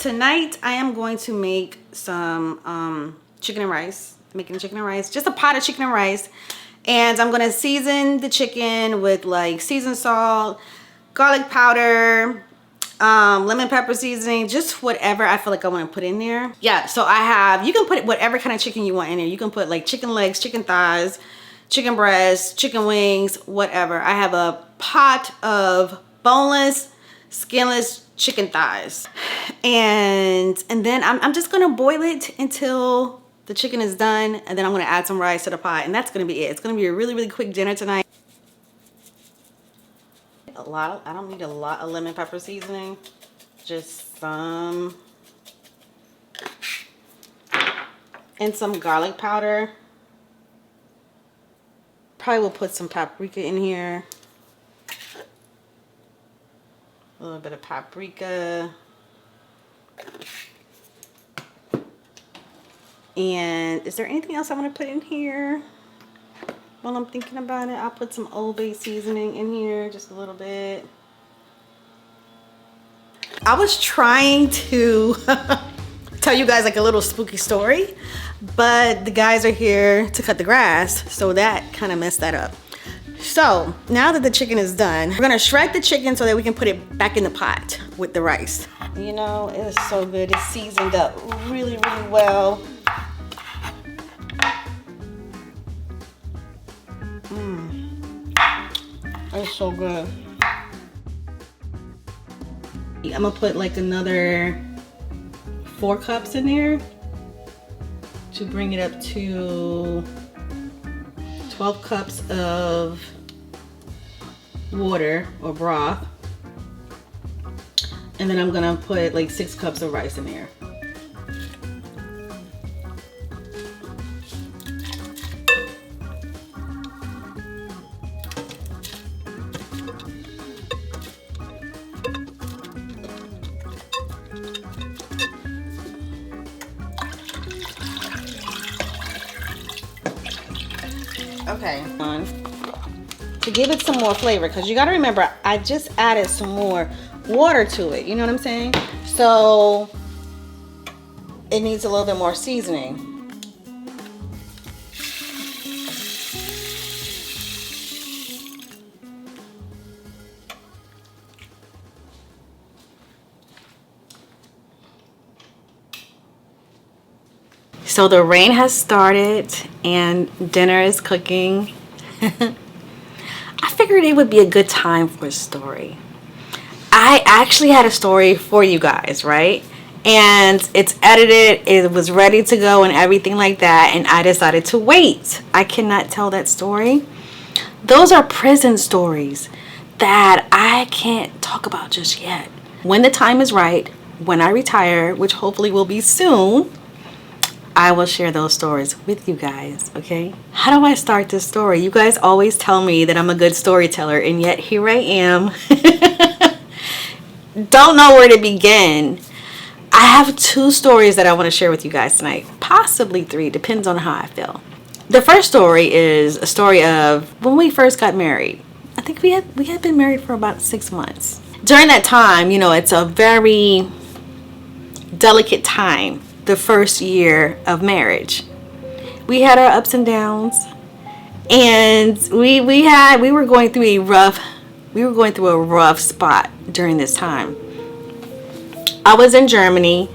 tonight I am going to make some chicken and rice. Making chicken and rice, just a pot of chicken and rice, and I'm gonna season the chicken with like seasoned salt, garlic powder, lemon pepper seasoning, just whatever I feel like I want to put in there. Yeah, so I have, you can put whatever kind of chicken you want in there. You can put like chicken legs, chicken thighs, chicken breasts, chicken wings, whatever. I have a pot of boneless, skinless chicken thighs, and then I'm just gonna boil it until the chicken is done, and then I'm gonna add some rice to the pot, and that's gonna be it. It's gonna be a really, really quick dinner tonight. I don't need a lot of lemon pepper seasoning, just some, and some garlic powder. Probably will put some paprika in here. A little bit of paprika. And is there anything else I want to put in here? While I'm thinking about it, I'll put some Old Bay seasoning in here, just a little bit. I was trying to tell you guys like a little spooky story, but the guys are here to cut the grass, so that kind of messed that up. So now that the chicken is done, we're gonna shred the chicken so that we can put it back in the pot with the rice. You know, it is so good. It's seasoned up really, really well. It's so good. I'm gonna put like another 4 cups in there to bring it up to 12 cups of water or broth. And then I'm gonna put like 6 cups of rice in there. Okay, to give it some more flavor, because you got to remember I just added some more water to it, you know what I'm saying? So it needs a little bit more seasoning. So the rain has started and dinner is cooking. I figured it would be a good time for a story. I actually had a story for you guys, right? And it's edited, it was ready to go and everything like that, and I decided to wait. I cannot tell that story. Those are prison stories that I can't talk about just yet. When the time is right, when I retire, which hopefully will be soon, I will share those stories with you guys, okay? How do I start this story? You guys always tell me that I'm a good storyteller, and yet here I am. Don't know where to begin. I have 2 stories that I want to share with you guys tonight. Possibly 3, depends on how I feel. The first story is a story of when we first got married. I think we had been married for about 6 months. During that time, you know, it's a very delicate time. The first year of marriage, we had our ups and downs, and we were going through a rough spot during this time. I was in Germany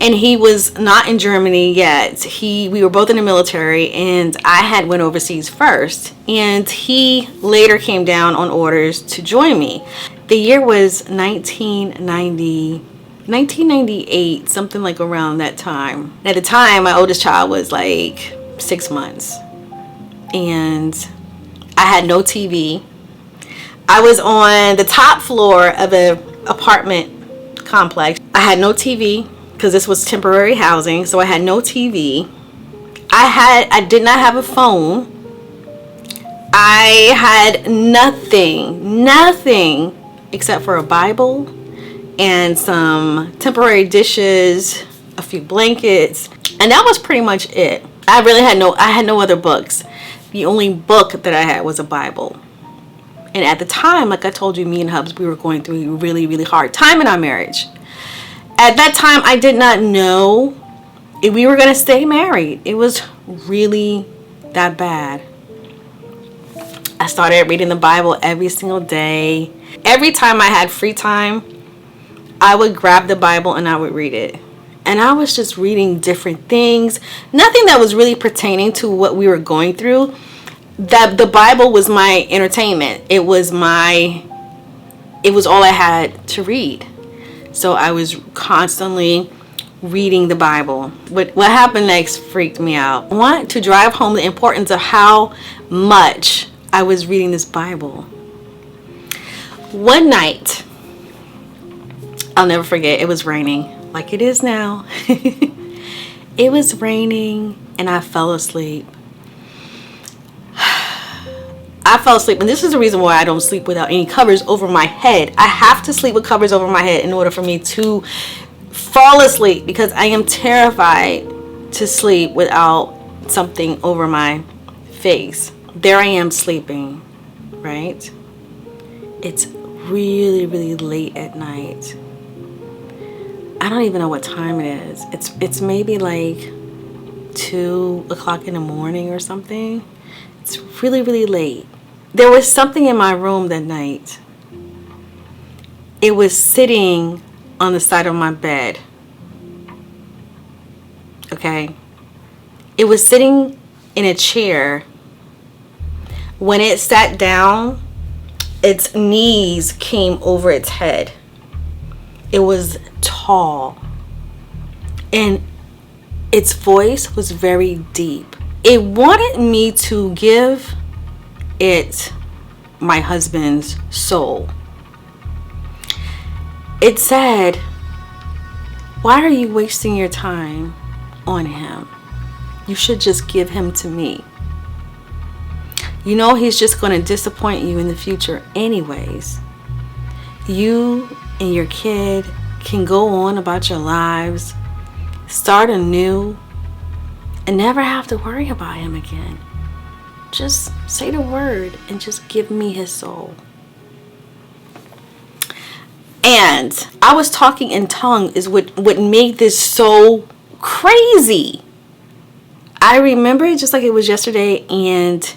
and he was not in Germany yet. We were both in the military, and I had went overseas first, and he later came down on orders to join me. The year was 1998, something like around that time. At the time, my oldest child was like 6 months, and I had no TV. I was on the top floor of an apartment complex. I had no TV because this was temporary housing, so I had no TV. I did not have a phone. I had nothing except for a Bible and some temporary dishes, a few blankets, and that was pretty much it. I had no other books. The only book that I had was a Bible. And at the time, like I told you, me and Hubs, we were going through a really, really hard time in our marriage. At that time, I did not know if we were going to stay married. It was really that bad. I started reading the Bible every single day. Every time I had free time, I would grab the Bible and I would read it. And I was just reading different things. Nothing that was really pertaining to what we were going through. That the Bible was my entertainment. It was all I had to read. So I was constantly reading the Bible. What happened next freaked me out. I want to drive home the importance of how much I was reading this Bible. One night, I'll never forget, it was raining like it is now. It was raining and I fell asleep. And this is the reason why I don't sleep without any covers over my head. I have to sleep with covers over my head in order for me to fall asleep, because I am terrified to sleep without something over my face. There I am sleeping, right? It's really, really late at night. I don't even know what time it is. It's maybe like 2 o'clock in the morning or something. It's really, really late. There was something in my room that night. It was sitting on the side of my bed. Okay? It was sitting in a chair. When it sat down, its knees came over its head. It was tall. And its voice was very deep. It wanted me to give it my husband's soul. It said, "Why are you wasting your time on him? You should just give him to me. You know he's just going to disappoint you in the future anyways. You and your kid can go on about your lives, start anew, and never have to worry about him again. Just say the word and just give me his soul." And I was talking in tongue is what made this so crazy. I remember it just like it was yesterday, and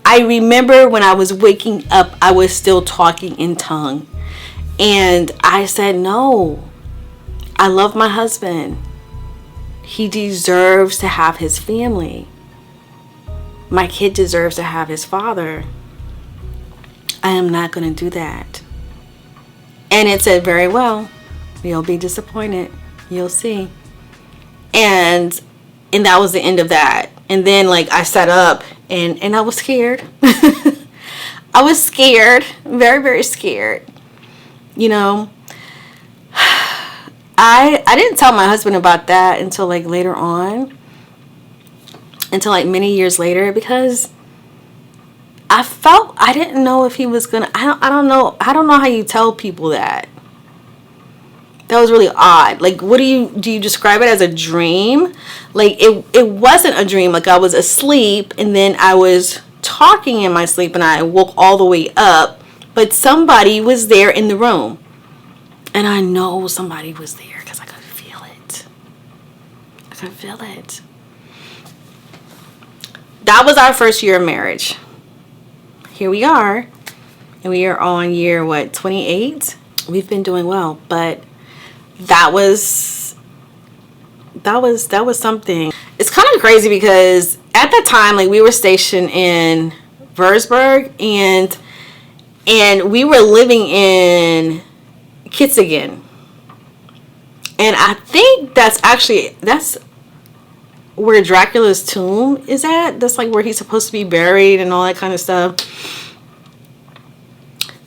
I remember when I was waking up, I was still talking in tongue. And I said, no, I love my husband. He deserves to have his family. My kid deserves to have his father. I am not going to do that. And it said, very well, you'll be disappointed. You'll see. And that was the end of that. And then like I sat up and I was scared. I was scared, very, very scared. You know, I didn't tell my husband about that until like later on, until like many years later, because I didn't know if he was gonna. I don't know how you tell people that. That was really odd. Like, what do you describe it as a dream? Like it wasn't a dream. Like I was asleep and then I was talking in my sleep and I woke all the way up, but somebody was there in the room. And I know somebody was there because I could feel it. I could feel it. That was our first year of marriage. Here we are. And we are on year, 28? We've been doing well. But that was something. It's kind of crazy because at that time, like, we were stationed in Würzburg and we were living in Kitzingen. And I think that's where Dracula's tomb is at. That's like where he's supposed to be buried and all that kind of stuff.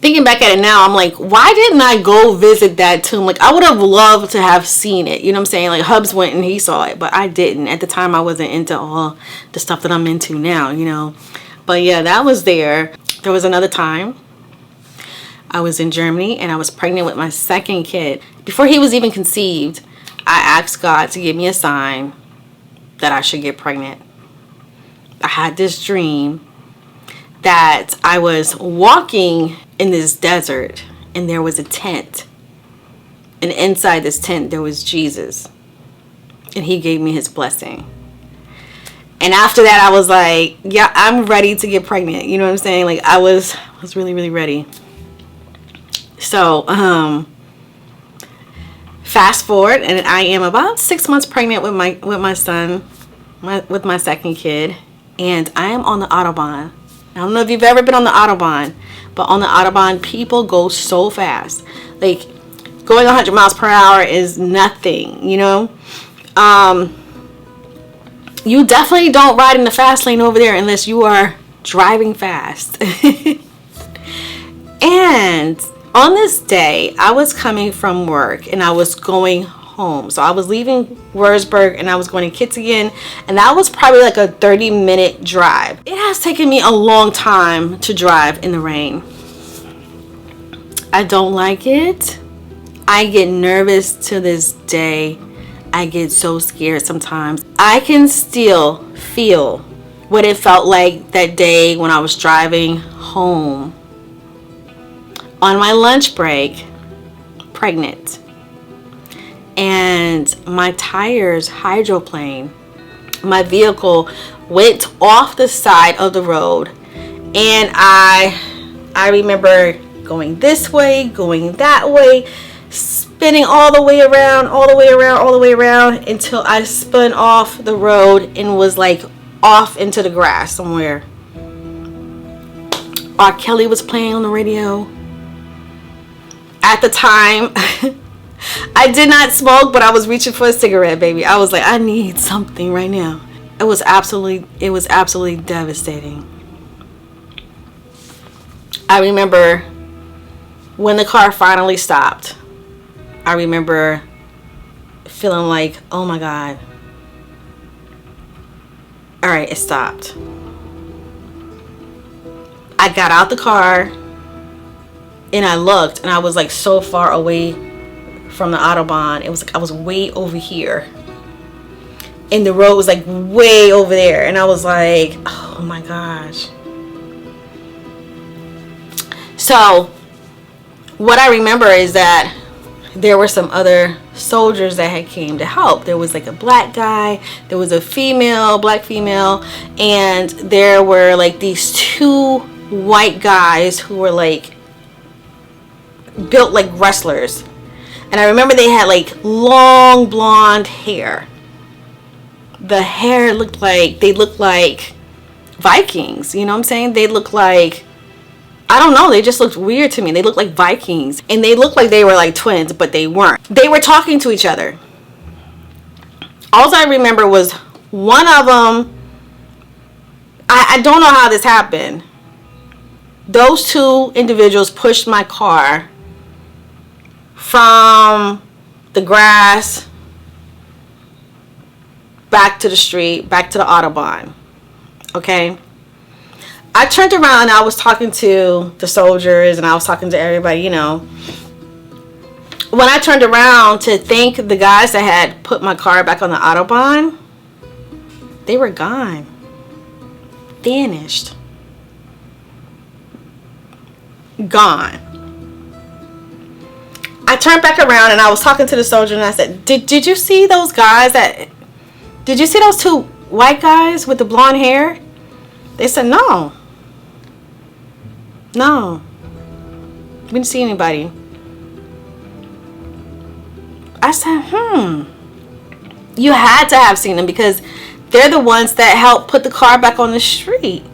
Thinking back at it now, I'm like, why didn't I go visit that tomb? Like, I would have loved to have seen it. You know what I'm saying? Like, Hubs went and he saw it, but I didn't. At the time, I wasn't into all the stuff that I'm into now, you know. But yeah, that was there. There was another time. I was in Germany and I was pregnant with my second kid. Before he was even conceived, I asked God to give me a sign that I should get pregnant. I had this dream that I was walking in this desert and there was a tent And inside this tent, there was Jesus. And he gave me his blessing. And after that, I was like, yeah, I'm ready to get pregnant. You know what I'm saying? Like, I was really, really ready. So, fast forward, and I am about 6 months pregnant with my son, with my second kid. And I am on the Autobahn. I don't know if you've ever been on the Autobahn, but on the Autobahn, people go so fast. Like, going 100 miles per hour is nothing, you know? You definitely don't ride in the fast lane over there unless you are driving fast. And on this day, I was coming from work and I was going home. So I was leaving Wurzburg and I was going to Kitzingen, and that was probably like a 30-minute drive. It has taken me a long time to drive in the rain. I don't like it. I get nervous to this day. I get so scared sometimes. I can still feel what it felt like that day when I was driving home on my lunch break, pregnant. And my tires hydroplaned. My vehicle went off the side of the road. And I remember going this way, going that way, spinning all the way around until I spun off the road and was like off into the grass somewhere. R. Kelly was playing on the radio. At the time, I did not smoke, but I was reaching for a cigarette, baby. I was like, I need something right now. It was absolutely devastating. I remember when the car finally stopped. I remember feeling like, oh my God. All right, it stopped. I got out the car and I looked, and I was like so far away from the Autobahn. It was like I was way over here. And the road was like way over there. And I was like, oh my gosh. So what I remember is that there were some other soldiers that had came to help. There was like a black guy, there was a black female, and there were like these two white guys who were like built like wrestlers. And I remember they had like long blonde hair. The hair looked like Vikings, you know what I'm saying? They looked like, I don't know, they just looked weird to me. They looked like Vikings, and they looked like they were like twins, but they weren't. They were talking to each other. All I remember was one of them, I don't know how this happened. Those two individuals pushed my car from the grass back to the street, back to the Autobahn. Okay? I turned around and I was talking to the soldiers and I was talking to everybody, you know. When I turned around to thank the guys that had put my car back on the Autobahn, they were gone. Vanished. Gone. I turned back around and I was talking to the soldier and I said, Did you see those guys did you see those two white guys with the blonde hair? They said, no. No. We didn't see anybody. I said, You had to have seen them because they're the ones that helped put the car back on the street.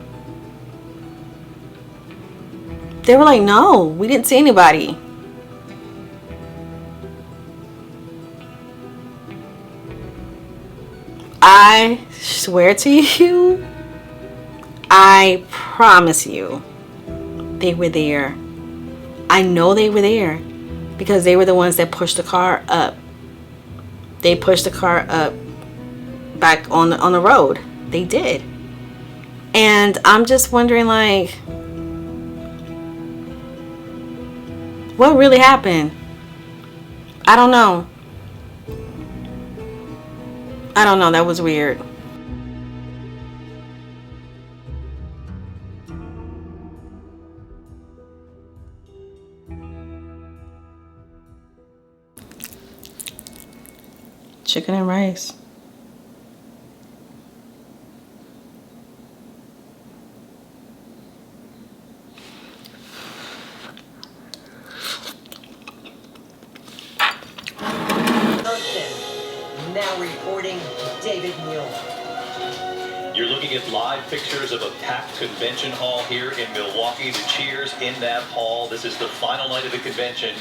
They were like, no, we didn't see anybody. I swear to you, I promise you, they were there. I know they were there because they were the ones that pushed the car up. They pushed the car up back on the road. They did. And I'm just wondering, like, what really happened? I don't know. I don't know. That was weird. Chicken and rice. Now reporting David Muir. You're looking at live pictures of a packed convention hall here in Milwaukee. The cheers in that hall. This is the final night of the convention.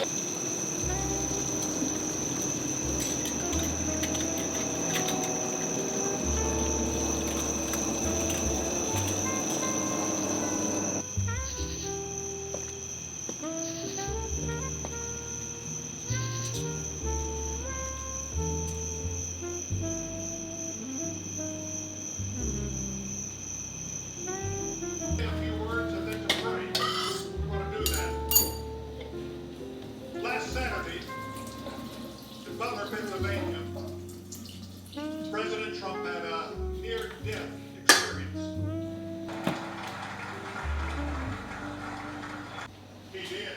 Pennsylvania, President Trump had a near-death experience. He did.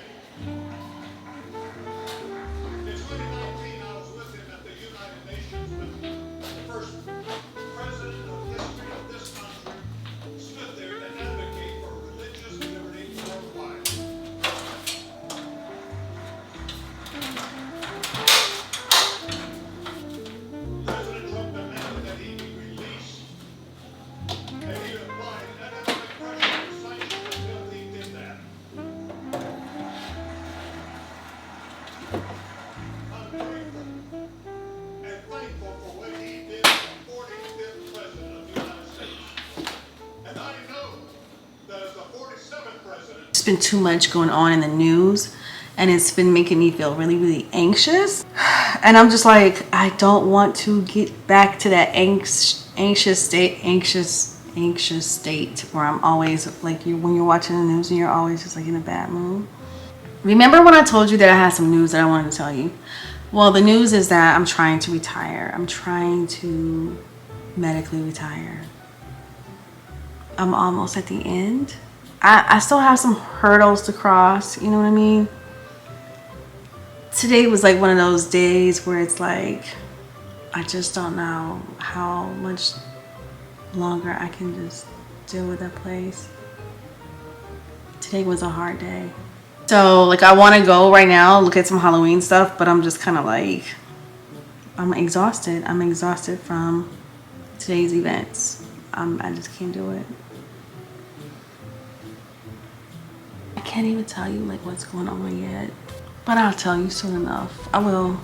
In 2019, I was with him at the United Nations when the first president of history of this country stood there to advocate for religious liberty worldwide. President Trump demanded that he be released, and he applied economic pressure and sanctions until he did that. I'm grateful and thankful for what he did as the 45th President of the United States. And I know that as the 47th President, It's been too much going on in the news, and it's been making me feel really, really anxious. And I'm just like, I don't want to get back to that anxious state where I'm always like, when you're watching the news and you're always just like in a bad mood. Remember when I told you that I had some news that I wanted to tell you? Well, the news is that I'm trying to retire. I'm trying to medically retire. I'm almost at the end. I still have some hurdles to cross, you know what I mean? Today was like one of those days where it's like, I just don't know how much longer I can just deal with that place. Today was a hard day. So like I want to go right now, look at some Halloween stuff, but I'm just kind of like, I'm exhausted. I'm exhausted from today's events. I just can't do it. I can't even tell you like what's going on yet, but I'll tell you soon enough. I will.